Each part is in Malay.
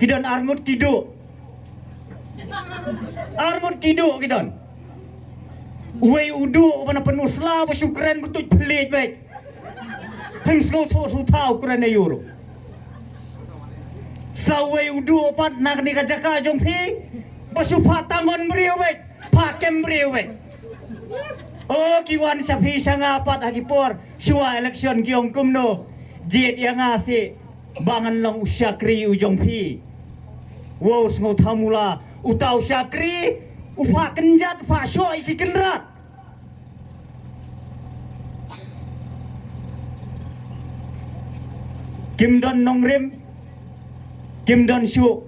Kidon arngut kido. Arngut kido kidon. Uwe udu mana penuh selaw syukran betul pelit baik. Heng snow tho su tau kurang euro. Sawe udu opat nak ni kajaka jong pi. Basu patangon beriu baik. Pakem beriu baik. Oh kiwan sapi sangapat hagi por. Syua election kiong kumno. Jit yang ngasi. Bangan long usyakri ujong pi. Wow snow tamula. Utau syakri. Upa kenjat. Upa syok iki kenrat. Kim Don Nong Rim, Kim Don Shu,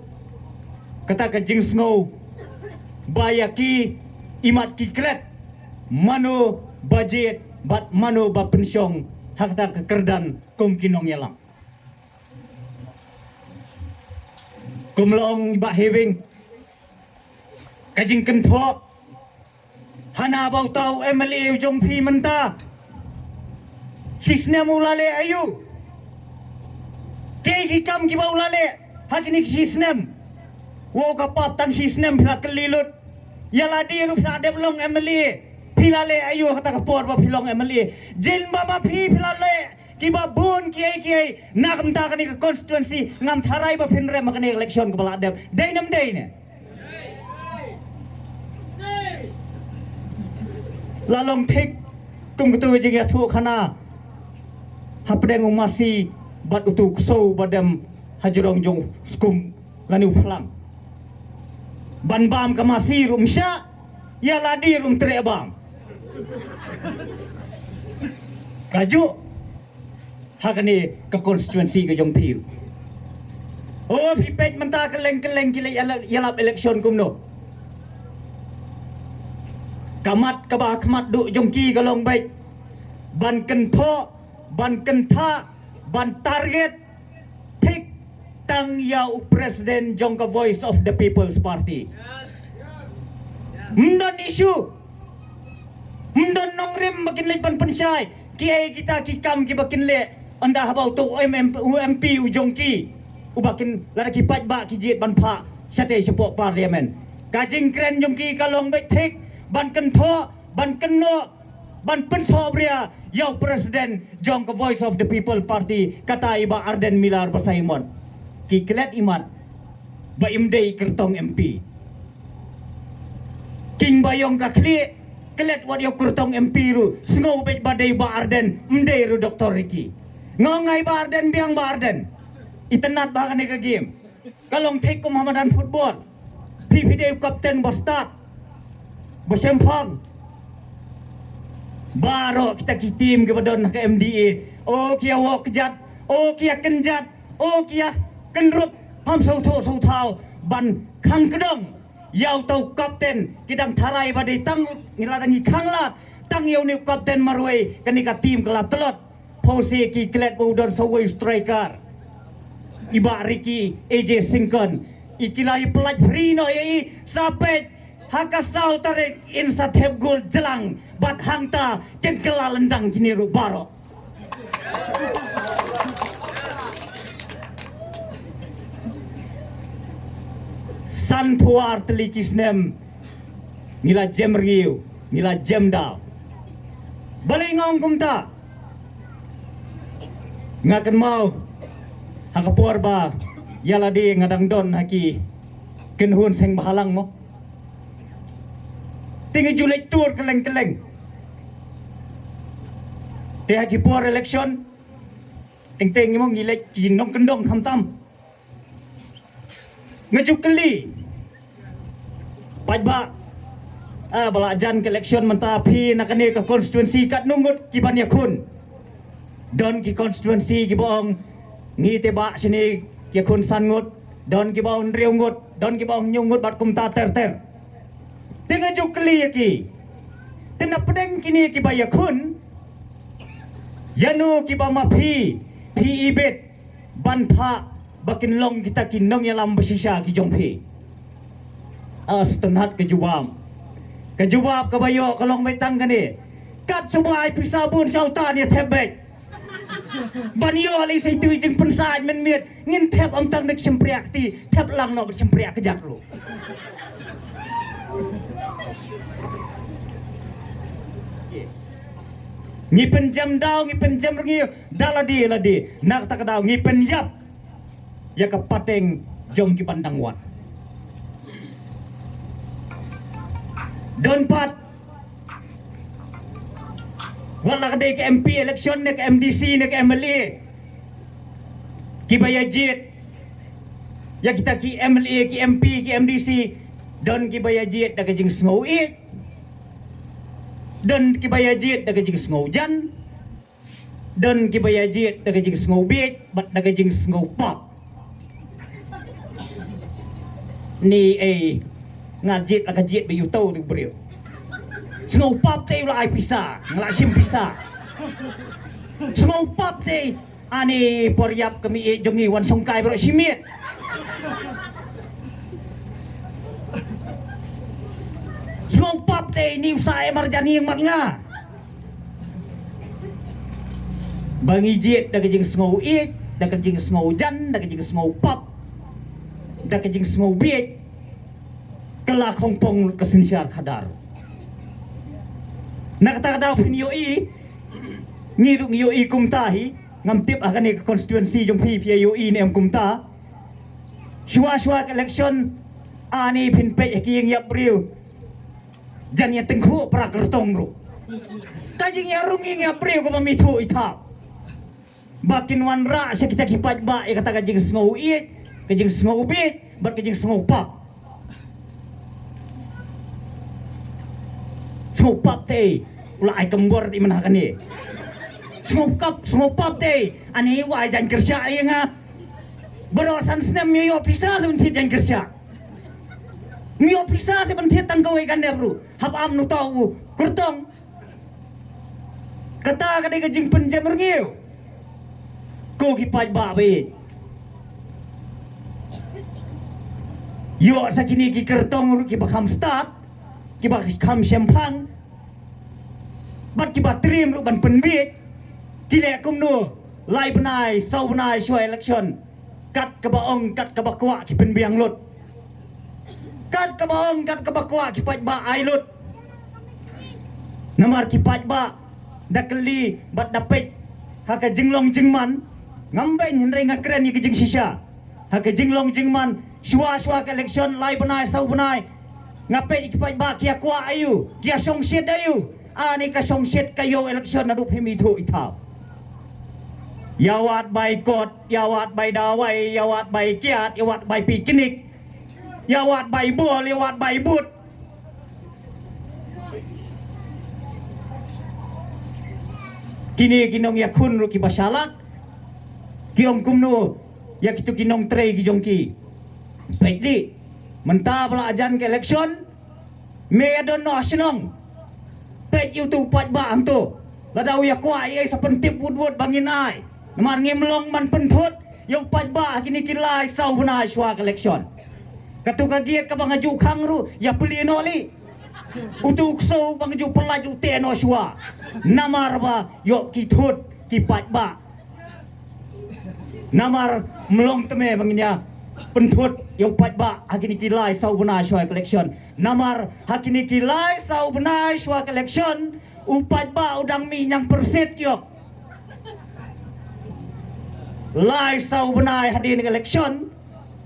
kata ke Jing Snow, bayaki imat kiklet, mano budget, bat mano ba pensyong, hakta ke kerdan kum kinong yalang. Kum long ba hewing, kajing kenthok, hana bau tau MLA ujong pi menta, sisnya mulale ayu. Kaya hikam ki bau lale hakinik sisnem wo kapap tang sisnem pila kelilut yala di ru pila deblong emeli pilale ayu kata kapor ba pilong emeli jin baba pi pilale ki ba bun kiai nak mta kani ke constituency ngam tharai ba pinre makani election ke bala deb dainem daine lalong thik tum ketu jing ya thu khana hapdeng umasi bat utuk so badam hajrong jong skum ngani uphlang ban bam kamasi rumsya ya ladi rum tre bam kaju hakani ke constituency ke jong pir oh pipet menta keleng kile yalap election kumno kamat kabah kamat du jongki galong baik ban kentho ban kentha ban target pick tang yau presiden jongka voice of the people's party mendon isu mendon nongrim makin le pan pensyai kiai kita kikam ki bakin le anda habau tu UMP ujongki ubakin lari pat ba ki jit ban pha sate sepok parliament kajing kren jongki kalong baik thik ban kentho ban kenno ban pentho bria yau presiden jong ke voice of the people party kata iba Arden Milar Basaimon ki kelet iman ba imdei kertong MP king bayong ka kli kelet wat yo kertong MP ru snow bet badai ba Arden mdei ru Dr. Ricky ngongai ba Arden biang ba Arden itenat ba kane ke game kalong take ko Muhammadan football PPD kapten bostat besempang Baro kita kitim kepada ke MDA. Oh kia wok kejat, oh kia kenjat, oh kia kenrup ham sau thau ban khang kedong. Yau tau kapten kidang tharai badai tangut ngiladangi khanglat tang yau ni kapten marway kanika tim kelat telot. Pose ki klet budon sawai striker. Iba Ricky AJ Singkon. Ikilai pelaj free no yai sapet hakasau tarik insa thep gol jelang bat hangta ken kela lendang kini ru baro san puar telikisnem nila jemriu nila jemda balingong kumta ngakan mau hakapor ba yala di ngadang don haki kenhun seng bahalang mo tinggi julek tur keleng-keleng. Teh kipor election. Ting-ting mo ngilek kinong kendong hamtam. Ngajuk keli. Pajba. Balajan ke election mentapi nakani ke konstituensi kat nungut kiban yakun. Don ki konstituensi ki boong ni teba sini yakun sangut. Don ki boong riungut. Don ki boong nyungut bat kumta ter-ter. Tengah jukli ki, tengah pedang kini ki bayakun, yanu ki bamapi, pi ibet, banpa, bakin long kita kinong yalam bersisa ki jompi. Astonat kejubam kabayo kalong may tangga ni, kat semua ay pisabun sa utan ya tebek. ban yo ali sai tu jing pensai men miet ngin thep am tang nek sempriak ti thep lang nok sempriak kejak ru ngi penjam daw ngi penjam ngi daladi ladi nak tak daw ngi penjap ya ka pateng jong ki pandang wat don pat wala ka ke MP election nek MDC nek MLA ki bayajit ya kita ki MLA ki MP ki MDC don ki bayajit da jing sngau dan kibayajit daga jing sngau jan dan kibayajit daga jing sngau bit bat daga jing sngau pop ni ngajit laga jit be yuto tu brio sngau pop te la ai pisa ngla sim pisa sngau pop te ani poryap kami jongi wan songkai bro simit sngau pap te ni usaha marjani yang marnga bangi jit daga jing sngau daga jing sngau jan daga jing sngau pap daga jing sngau biet kala kongpong kesensiar kadar nak tak ada video ngiru kumtahi ngamtip akan ni konstituensi jong PPU ni am kumta shua election ani pinpe ki yang briu jan ya tengku prakertong ru kajing ya rungi ya briu ko mamitu ita bakin wan ra sa kita kipat ba ya kata kajing sngau kajing sngau bit bat kajing sngau pap sngau pap te ula ai kembor di mana kan ni sngau pap te ani wa jan kerja ya nga berosan senam yo pisa sunti jan kerja mio pisa se bentit tangkau ikan dia bro hab am nu tahu kurtong kata kadai kajing penjam ngiu ko ki pai ba be yo sakini ki kertong ru ki bakam start ki bakam sempang bat ki batrim ru ban penbit ki le kum nu lai benai sau benai shoi election kat ka baong kat ka bakwa ki penbiang lut kat ka baong kat ka bakwa ki pai ba ai lut namar ki pai ba dakli bat dapet haka jinglong jingman ngambai hindai ngakren ki jing sisa haka jinglong jingman shua ka election lai benai sau benai ngape ki pai ba ki akwa ayu ki song sit ayu ani ka song sit kayo election adu phemi thu ithau yawat bai kot yawat bai dawai yawat bai kiat yawat bai piknik yawat bai bol yawat bai but kini kinong yakun ru ki basalak kiong kumnu ya kitu kinong trei ki jongki baikli menta bala ajan ke election me adon no asinong pek youtube pat ba anto ladau ya kwa ai sapentip wood bangin ai namar ngimlong man penthut yo pat ba kini kilai sau bana shwa election katu kagiet ka bangaju khangru ya peli no li utuk so bangaju pelaju te no shwa namar ba yo ki thut ki pat ba namar melong teme banginya penthut yo pat ba hakini kilai sau bana shwa election namar hakini kilai sau bana shwa election upat ba udang mi yang perset yok lai sau benai hadir dengan election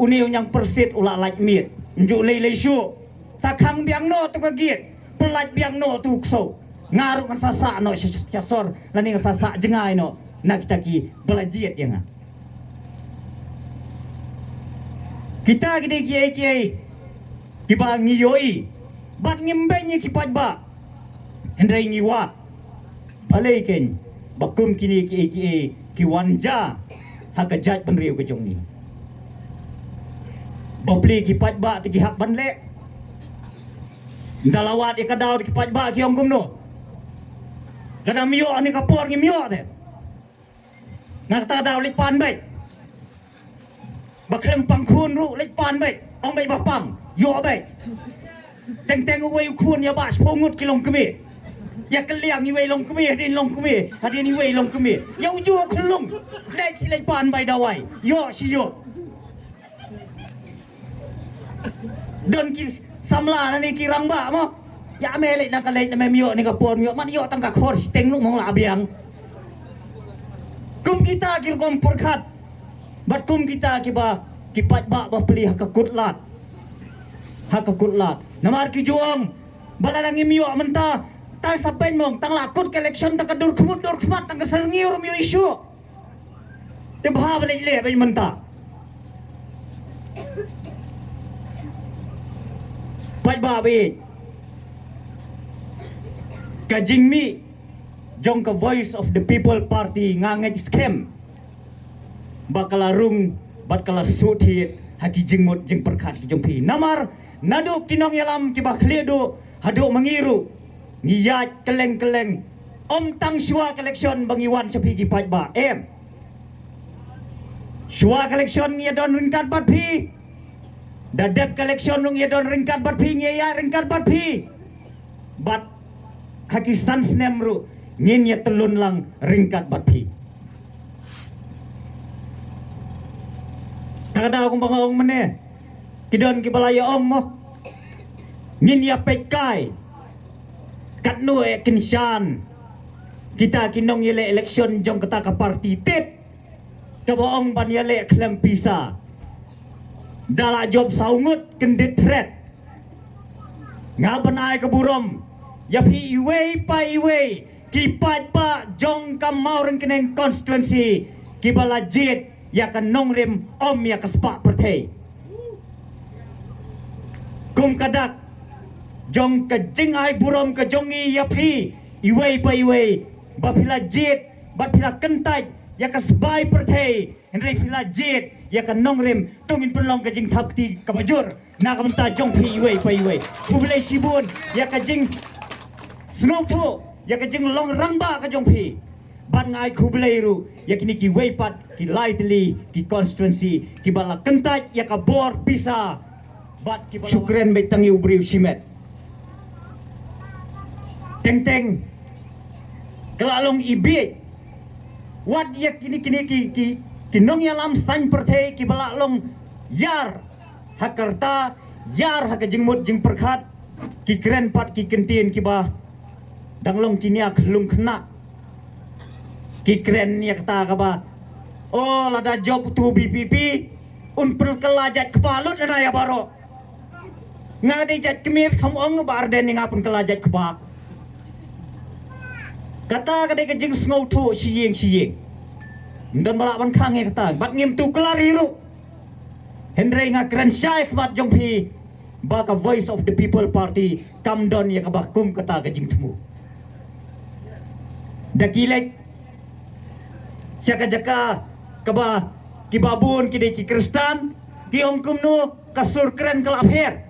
uniu yang persit ulah like miet njuk lei syu sakang biang no tu kagiet pelat biang no tu so ngaru kan sasa no syasor lani kan sasa jengai no nak kita ki belajiat yang kita gede kiai ki ba ngiyoi bat ngimbenyi ki pajba hendrai ngiwat balai ken bakum kini ki wanja hak jaj penriu ke jong ni bapli ki pajba ti ki hak banle dalawat ikadaw ki pajba ki ong gumno kada mio ani kapor ngi mio de nak ta daw lik pan bai baklem pangkhun ru lik pan bai ong bai bapang yo bai teng uwe khun ya bas pongut kilong kemi ya keliang iwe long kumi hadin long kumi hadin iwe long kumi ya uju khulung lek silai pan bai dawai yo si yo don ki samla na ni kirang ba mo ya mele na kalek na memyo ni kapon yo man yo tang ka khor steng lu mong la biang kum kita kir kom perkhat bat kum kita ki ba ki pat ba peli hakakut lat namar ki juang baladang imyo menta tang sapen mong tang lakut collection tang kadur khumut dur khmat tang serungi rum yo isu te bha balik le ben menta pat ba be ka jingmi jong ka voice of the people party ngangai scam bakalarung batkala suthi haki jingmut jing perkhat ki jong pi namar nadu kinong yalam ki ba khledo hadu mangiru ngiyat keleng-keleng om tang shua collection bangiwan sapi ki pat ba em shua collection ngia don ringkat bat pi da dep collection ngia don ringkat bat pi ngia ya ringkat bat pi bat haki sans nemru ngin ya telun lang ringkat bat pi takada akong bangong mene kidon ki balaya ong mo ngin ya pekai kat nu kinshan kita kinong yele election jong kata ka parti tit ka boong ban yele klem pisa dala job saungut kendit threat nga banai ka burom ya pi iwe pa iwe ki pat pa jong ka maureng keneng constituency ki balajit ya ka nongrim om ya ka spa pertei kum kadak jong ka jing ai burom ka jongi ya phi iwe pa iwe ba phila jit ba phila kentai ya ka sbai perthei henry phila jit ya ka nongrim tungin penlong ka jing thapti ka bajur na ka menta jong phi iwe pa iwe publiai sibun ya ka jing snok thu ya ka jing long rangba ka jong phi ban ngai khublai ru ya kini ki we pat ki lightly ki constituency ki bala kentai ya ka bor pisa bat ki bala syukran be tangi ubriu simet teng kelalong ibit wat ya kini kinong yalam san perthei ki balalong yar hakarta yar hakajingmut jing perkhat ki kren pat ki kentin ki ba danglong kini ak lung khna ki kren ya kata ka ba oh lada job tu BPP un pelajat kepalut na ya baro ngade jat kemir khamong barden ngapun kelajat kebak kata kadai kejing sngau tu siyeng dan balak ban khang kata bat ngim tu kelar hiru Henry nga kren syai khmat jong phi ba ka voice of the people party kam don ya ka bakum kata kejing temu dakilek syaka jaka kaba kibabun kidai ki kristan ki ongkum nu kasur kren kelap her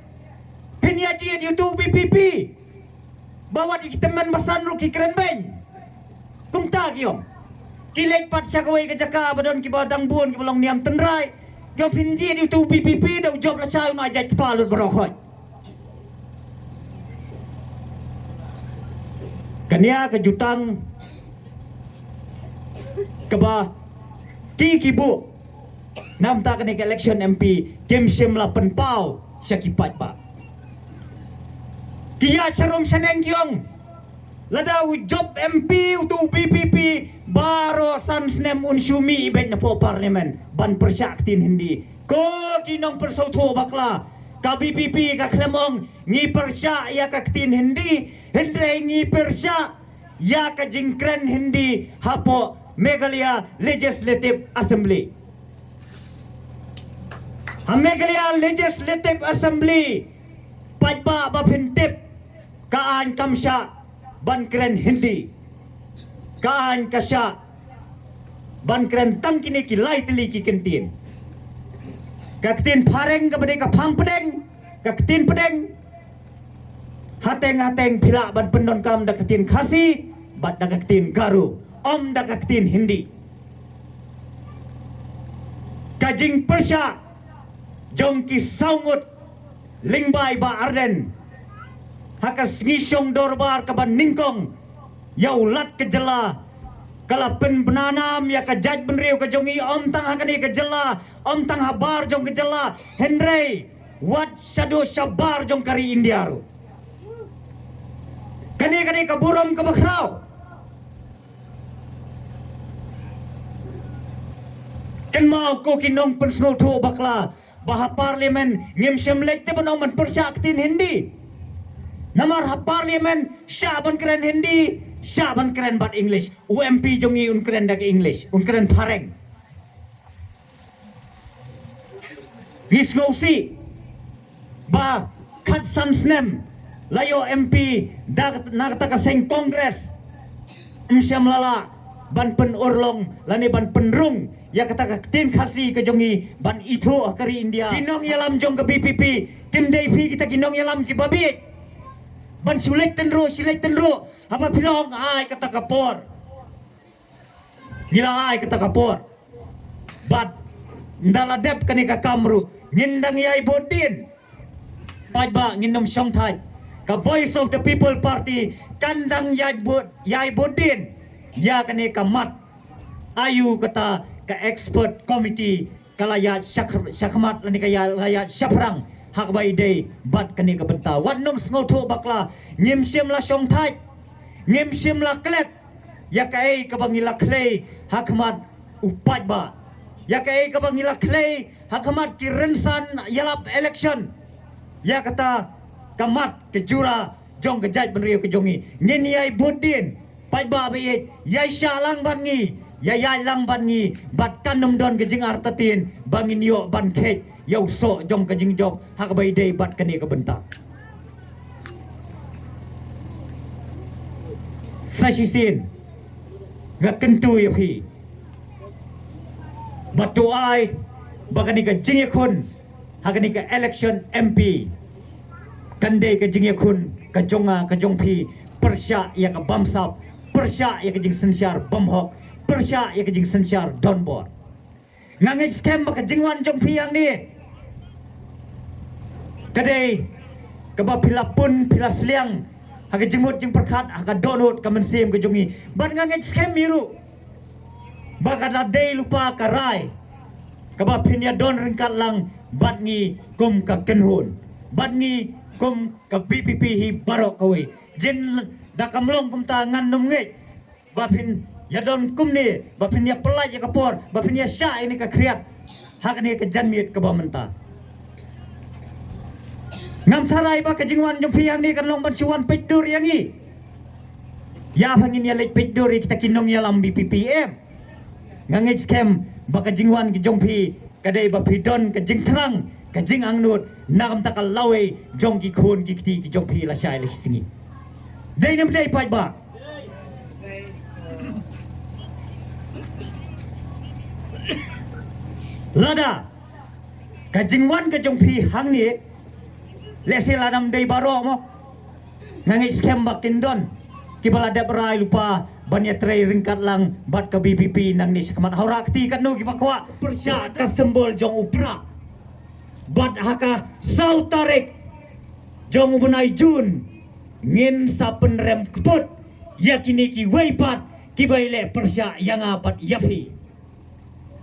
penyaji di tu BPP bawa di teman basan ru ki kren ben kum ta kiom kilek pat syakawai ke jaka badon ki badang bun ki balong niam tenrai yo pinji di tu BPP da job la sai no ajat palut barokot kania kejutang keba kibu nam ta kene election MP kem sim la penpau syakipat pa kia charom saneng kiong ladau job MP tu BPP baro sansnem unsumi ibet na po parlimen ban persyaktin hindi ko kinong persauto bakla ka BPP ka klemong ngi persya ya ka ktin hindi hendrei ngi persya ya ka jingkren hindi hapo Meghalaya Legislative Assembly Meghalaya Legislative Assembly pajba bapintip kaan kamsya ban kren hindi kaan kasya ban kren tangkini ki lightly ki kentin kaktin pareng ka bade ka phang pedeng kaktin pedeng hateng pila ban pendon kam da kaktin khasi bat da kaktin garu om da kaktin hindi kajing persya jong ki saungut lingbai ba arden hakas ngisyong dorbar ka ban ningkong yau lat ke jela kala pen penanam ya ka jaj benriu ke jongi om tang hakani ke jela om tang habar jong ke jela Henry wat shado shabar jong kari India ru kani ka buram ke bakrau kan mau ko kinong pensno tho bakla baha parlimen ngim semlek te bono man persaktin Hindi namar ha parlimen syaban keren Hindi syaban keren bat English UMP jongi un keren dak English un keren pareng gis ngosi ba kat san snem layo MP dak nakta ka seng kongres msyam lala ban pen orlong lani ban penrung ya kata ka tin khasi ke jongi ban itu kari India kinong yalam jong ke BPP tim DP kita kinong yalam ki babi ban sulek tenro apa pilong ai kata kapor gila ai kata kapor bat ndala dep kani ka kamru ngindang yai bodin pajba nginom song thai ka Voice of the People Party kandang yai bodin ya kani ka mat ayu kata ka expert committee kalaya syakmat lani kaya laya syafrang hak bai dei bat kani ka benta wat nom sngoto bakla ngim sim la song thai ngim sim la klek ya kai ka bangila klei hakmat upat ba ya kai ka bangila klei hakmat ki rensan yalap election ya kata kamat ke jura jong ke jaj benriu ke jongi ngin yai budin pai ba be yai syalang bangi ya lang ban ngi bat kanum don ke jing artatin bangin yo ban kek yau so jong ke jing jok hak bai dei bat kani ke benta sasisin ga kentu ya phi batu ai bagani ke jing yakun hakani ke election MP kande ke jing yakun ke jonga ke jong phi persya ya ke bamsap persya ya ke jing sensyar bamhok persya ya ke jing sensyar donbor ngangai scam baka jingwan jong piang ni kadai kaba pila pun pila sliang haga jingmut jing perkhat haga donut kamen sim ke jongi ban ngangai scam miru baka da dei lupa karai kaba pinya don ringkat lang bat ngi kum ka kenhun bat ngi kum ka BPP hi barok kawe jin da kamlong kum ta ngan num ngai bapin ya don kumni bapin ya pelaj ya kapor bapin ya sya ini ka kriat hak ni ke janmiet ke bamenta ngam tharai ba ke jingwan jong piang ni kan long ban suwan pedur yang i ya phangin ya lek pedur kita kinong ya lam BPPM ngangai scam ba ke jingwan ke jong pi kadai ba pidon ke jing thrang ke jing angnut nakam takal lawe jong ki khon ki kti ki jong pi la syai le singi dei nam dei pai ba lada kajingwan ke jong pi hang ni lesi ladam dei baro mo ngangai scam bakin don kibala da berai lupa banya trei ringkat lang bat ke BPP nang ni sekamat haurakti kat no kipakwa persya ka sembol jong upra bat haka sau tarik jong ubunai jun ngin sapen rem keput yakini ki weipat kibaile persya yang apat yafi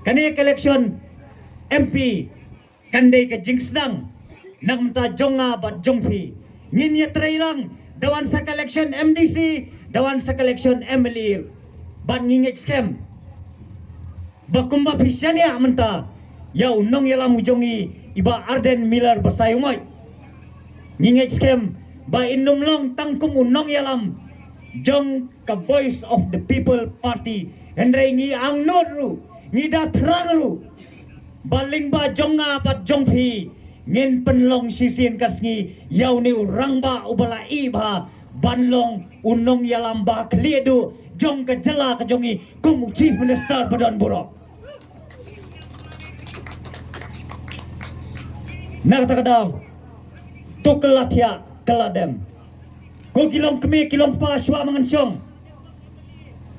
kani election MP kandai ke jingsdang nak mta jonga bat jongpi ngin ya trailang dawan sak election MDC dawan sak election MLR bat ngingit scam bakumba pisania menta ya unong yalam ujongi iba Arden Miller basayungoy ngingit scam ba inum long tangkum unong yalam jong ka Voice of the People Party hendrai ngi ang nodru ngi da trangru baling ba jonga bat jongpi ngin penlong sisin kasngi yau ni rangba ubala iba banlong unong yalam ba kledu jong ke jela ke jongi kum chief minister badan borok nak takadam tu kelatia keladem ko kilong kemi kilong pa shwa mangan syong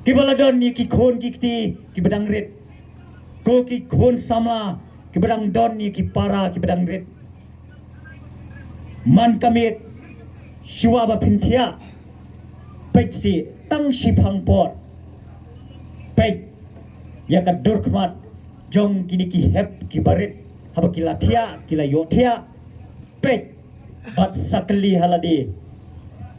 kibaladon ni ki khon ki kti ki bedang rit ko ki khon sama ki bedang don ni ki para ki bedang rit man kamit shwa ba pinthia peksi tang sipang por pek ya ka durkmat jong kini ki hep ki barit haba ki latia ki la yotia pek bat sakali haladi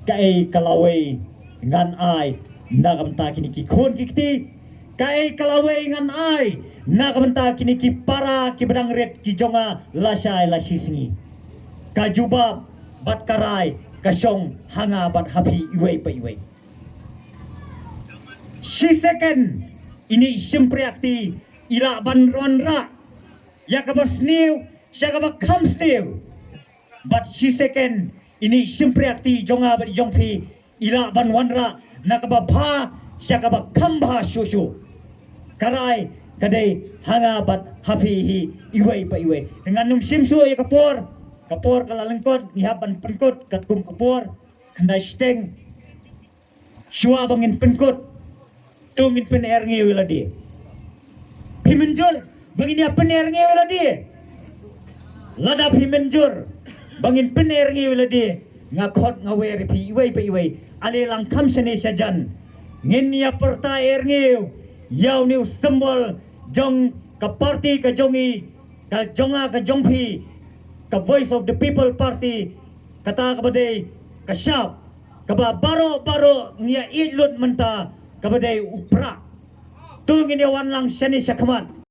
kai kalawai ngan ai nagam ta kini ki khon ki kiti kai kalawai ngan ai nagam ta kini ki para ki bedang red ki jonga lasai la sisngi kajuba bat karai kasyong hanga bat hapi iwei pa iwei si second ini simpriakti ila ban ronra yakaba snew shakaba kam snew but si second ini simpriakti jonga bat jongpi ila ban wanra nakaba bha shakaba kamba shushu karai kadai hanga bat hapi hi iwei pa iwei dengan num simsu ya kapor kala lengkot ngihapan penkot katkum kapor kandai steng shua bangin penkot tungin pener ngewe ladi pimenjur bangin ya pener ngewe ladi lada pimenjur bangin pener ngewe ladi ngakot ngawer pi iwei pa iwei ale langkam sene sajan ngin ya perta er ngew yaw new symbol jong ka party ka jongi ka jonga ka jongpi ka voice of the people party kata kabade ka syap kaba baro ngia ilut menta kabade upra tungin ya wan lang sani syakmat